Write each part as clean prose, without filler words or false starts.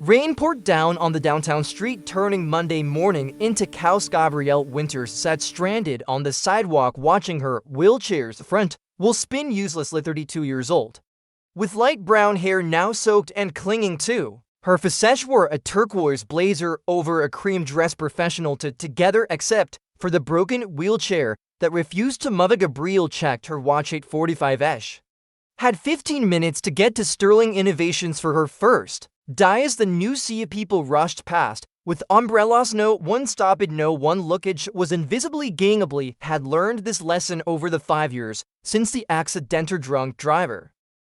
Rain poured down on the downtown street, turning Monday morning into chaos. Gabrielle Winters sat stranded on the sidewalk watching her wheelchair's front wheel spin uselessly. 32 years old, with light brown hair now soaked and clinging to her visage, wore a turquoise blazer over a cream dress. Professional together except for the broken wheelchair that refused to move. Gabrielle checked her watch. 8:45ish. Had 15 minutes to get to Sterling Innovations for her first day as the new sea of people rushed past with umbrellas. No one stopped, no one lookage was invisibly. Gainably had learned this lesson over the 5 years since the accidental drunk driver.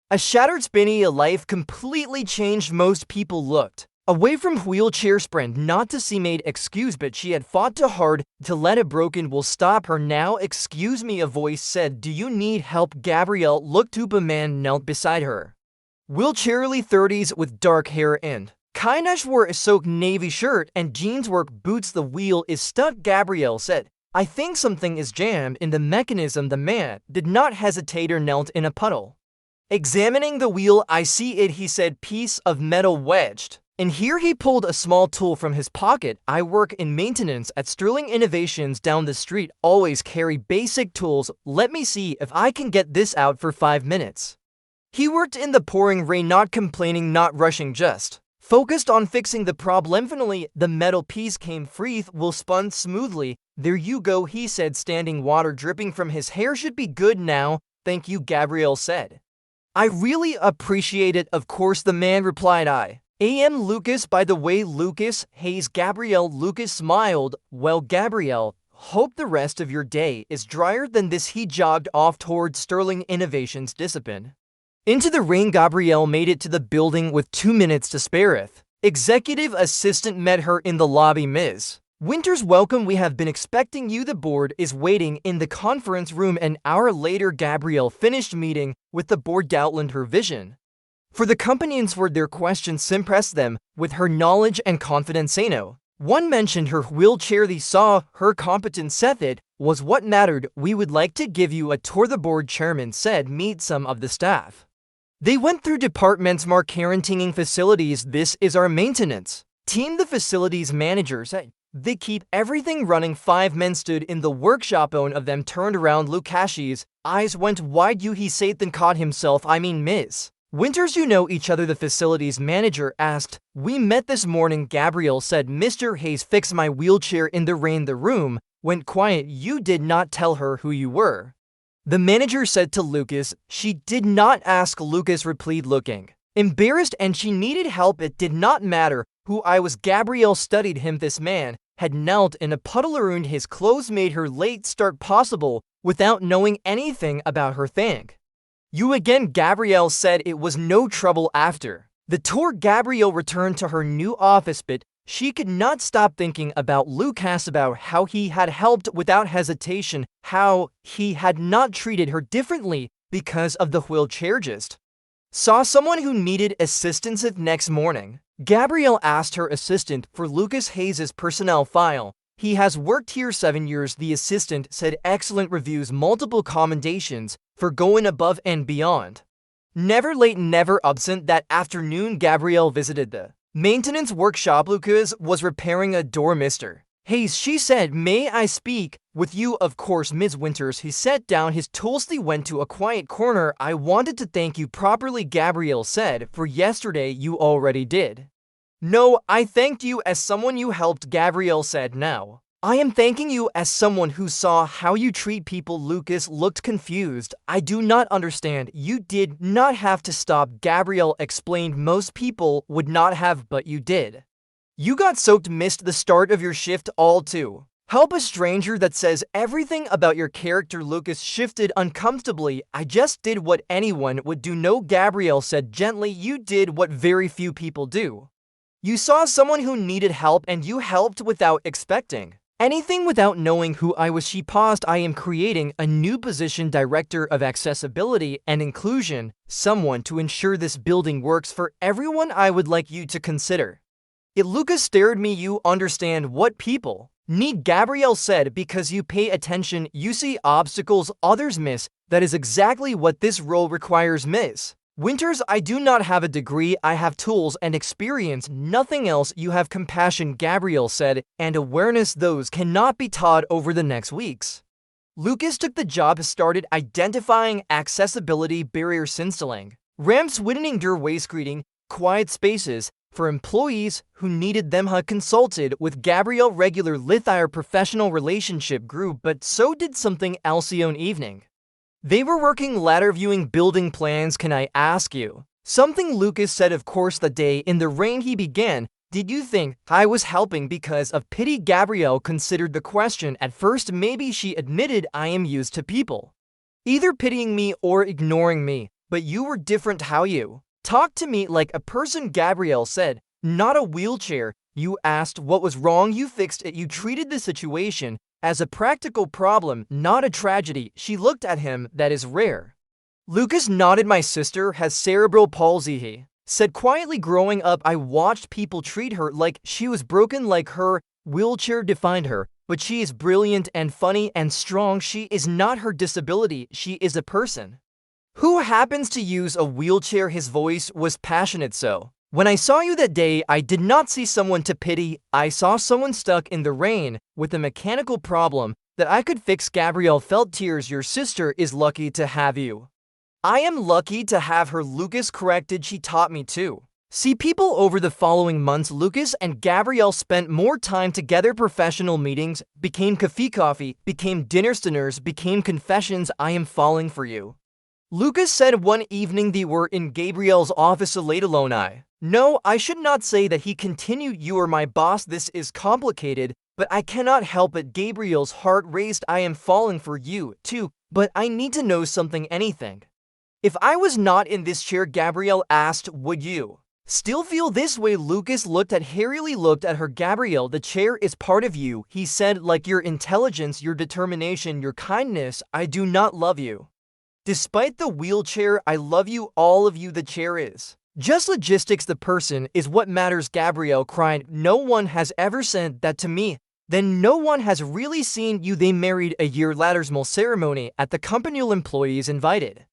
A shattered spinny life completely changed. Most people looked away from wheelchair sprint not to see made excuse, but she had fought too hard to let a broken will stop her. Now excuse me, a voice said, do you need help? Gabrielle looked up. A man knelt beside her. Wheelchairly 30s with dark hair and Kainash wore a soaked navy shirt and jeans work boots. The wheel is stuck, Gabrielle said. I think something is jammed in the mechanism. The man did not hesitate or knelt in a puddle. Examining the wheel, I see it, he said, piece of metal wedged. And here he pulled a small tool from his pocket. I work in maintenance at Sterling Innovations down the street. Always carry basic tools. Let me see if I can get this out for 5 minutes. He worked in the pouring rain, not complaining, not rushing, just focused on fixing the problem. Finally, the metal piece came free. Will spun smoothly. There you go, he said, standing. Water dripping from his hair. Should be good now. Thank you, Gabrielle said. I really appreciate it. Of course, the man replied. I am Lucas, by the way. Lucas Hayes. Gabrielle. Lucas smiled. Well, Gabrielle, hope the rest of your day is drier than this. He jogged off towards Sterling Innovations. Discipline. Into the rain, Gabrielle made it to the building with 2 minutes to spare. Executive assistant met her in the lobby. Ms. Winters, welcome. We have been expecting you. The board is waiting in the conference room. An hour later, Gabrielle finished meeting with the board, outlined her vision for the company, answered their questions, impressed them with her knowledge and confidence. One mentioned her wheelchair. They saw her competence, said it was what mattered. We would like to give you a tour, the board chairman said. Meet some of the staff. They went through departments. Mark quarantining facilities. This is our maintenance team. The facilities manager said they keep everything running. 5 men stood in the workshop. One of them turned around. Lukashi's eyes went wide. He said, then caught himself. I mean, Ms. Winters, you know each other? The facilities manager asked. We met this morning, Gabrielle said. Mr. Hayes fixed my wheelchair in the rain. The room went quiet. You did not tell her who you were, the manager said to Lucas. She did not ask. Lucas replied, looking embarrassed, and she needed help. It did not matter who I was. Gabrielle studied him. This man had knelt in a puddle around his clothes, made her late start possible without knowing anything about her. Thank you again, Gabrielle said. It was no trouble. After the tour, Gabrielle returned to her new office, but she could not stop thinking about Lucas, about how he had helped without hesitation, how he had not treated her differently because of the wheelchair. Just saw someone who needed assistance. The next morning, Gabrielle asked her assistant for Lucas Hayes' personnel file. He has worked here 7 years, the assistant said. Excellent reviews, multiple commendations for going above and beyond. Never late, never absent. That afternoon, Gabrielle visited the maintenance workshop. Lucas was repairing a door. Mr. Hayes, she said, may I speak with you? Of course, Ms. Winters. He set down his tools. They went to a quiet corner. I wanted to thank you properly, Gabrielle said, for yesterday. You already did. No, I thanked you as someone you helped, Gabrielle said. Now I am thanking you as someone who saw how you treat people. Lucas looked confused. I do not understand. You did not have to stop, Gabrielle explained. Most people would not have, but you did. You got soaked, missed the start of your shift, all to help a stranger. That says everything about your character. Lucas shifted uncomfortably. I just did what anyone would do. No, Gabrielle said gently. You did what very few people do. You saw someone who needed help and you helped without expecting anything, without knowing who I was. She paused. I am creating a new position, Director of Accessibility and Inclusion, someone to ensure this building works for everyone. I would like you to consider it. Lucas stared me. You understand what people need, Gabrielle said, because you pay attention. You see obstacles others miss. That is exactly what this role requires, Ms. Winters, I do not have a degree, I have tools and experience, nothing else. You have compassion, Gabrielle said, and awareness. Those cannot be taught over the next weeks. Lucas took the job, started identifying accessibility barriers, installing ramps, widening doorways, creating quiet spaces for employees who needed them. He consulted with Gabrielle regularly. Their professional relationship grew, but so did something else one evening. They were working ladder viewing building plans. Can I ask you something? Lucas said, of course. The day in the rain, he began. Did you think I was helping because of pity? Gabrielle considered the question. At first, maybe, she admitted. I am used to people either pitying me or ignoring me, but you were different. How you talked to me like a person, Gabrielle said, not a wheelchair. You asked what was wrong, you fixed it. You treated the situation as a practical problem, not a tragedy. She looked at him. That is rare. Lucas nodded. My sister has cerebral palsy, he said quietly. Growing up, I watched people treat her like she was broken, like her wheelchair defined her. But she is brilliant and funny and strong. She is not her disability, she is a person who happens to use a wheelchair. His voice was passionate. So when I saw you that day, I did not see someone to pity. I saw someone stuck in the rain with a mechanical problem that I could fix. Gabrielle felt tears. Your sister is lucky to have you. I am lucky to have her, Lucas corrected. She taught me to see people. Over the following months, Lucas and Gabrielle spent more time together. Professional meetings became coffee, became dinners, became confessions. I am falling for you, Lucas said one evening. They were in Gabrielle's office late alone. No, I should not say that, he continued. You are my boss. This is complicated, but I cannot help it. Gabrielle's heart raced. I am falling for you, too, but I need to know something. Anything. If I was not in this chair, Gabrielle asked, would you still feel this way? Lucas looked at her. Gabrielle, the chair is part of you, he said, like your intelligence, your determination, your kindness. I do not love you despite the wheelchair. I love you, all of you. The chair is just logistics. The person is what matters. Gabrielle cried. No one has ever said that to me. Then no one has really seen you. They married a year later. Small ceremony at the company. Employees invited.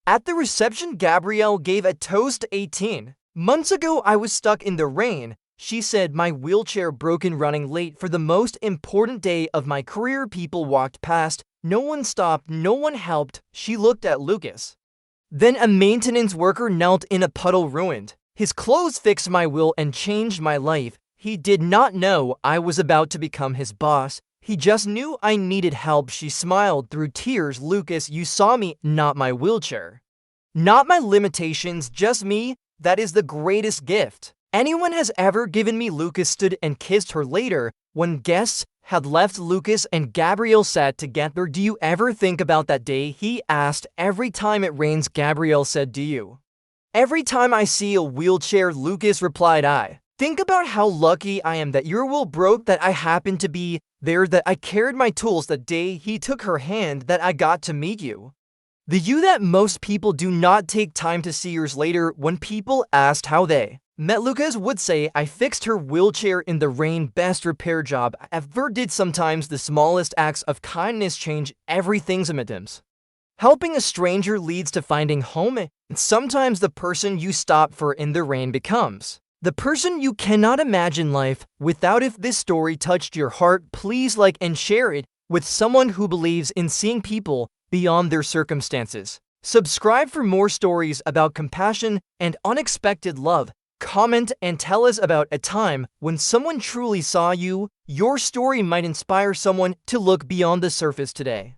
At the reception, Gabrielle gave a toast. 18 months ago, I was stuck in the rain, she said. My wheelchair broken, running late for the most important day of my career. People walked past. No one stopped. No one helped. She looked at Lucas. Then a maintenance worker knelt in a puddle, ruined his clothes, fixed my wheel, and changed my life. He did not know I was about to become his boss. He just knew I needed help. She smiled through tears. Lucas, you saw me, not my wheelchair, not my limitations, just me. That is the greatest gift anyone has ever given me. Lucas stood and kissed her. Later, when guests had left, Lucas and Gabrielle sat together. Do you ever think about that day, he asked. Every time it rains, Gabrielle said. Do you? Every time I see a wheelchair, Lucas replied. I think about how lucky I am that your wheel broke, that I happened to be there, that I carried my tools that day. He took her hand. That I got to meet you, the you that most people do not take time to see. Years later, when people asked how they met, Lucas would say, I fixed her wheelchair in the rain. Best repair job I ever did. Sometimes the smallest acts of kindness change everything. Sometimes helping a stranger leads to finding home, and sometimes the person you stop for in the rain becomes the person you cannot imagine life without. If this story touched your heart, please like and share it with someone who believes in seeing people beyond their circumstances. Subscribe for more stories about compassion and unexpected love. Comment and tell us about a time when someone truly saw you. Your story might inspire someone to look beyond the surface today.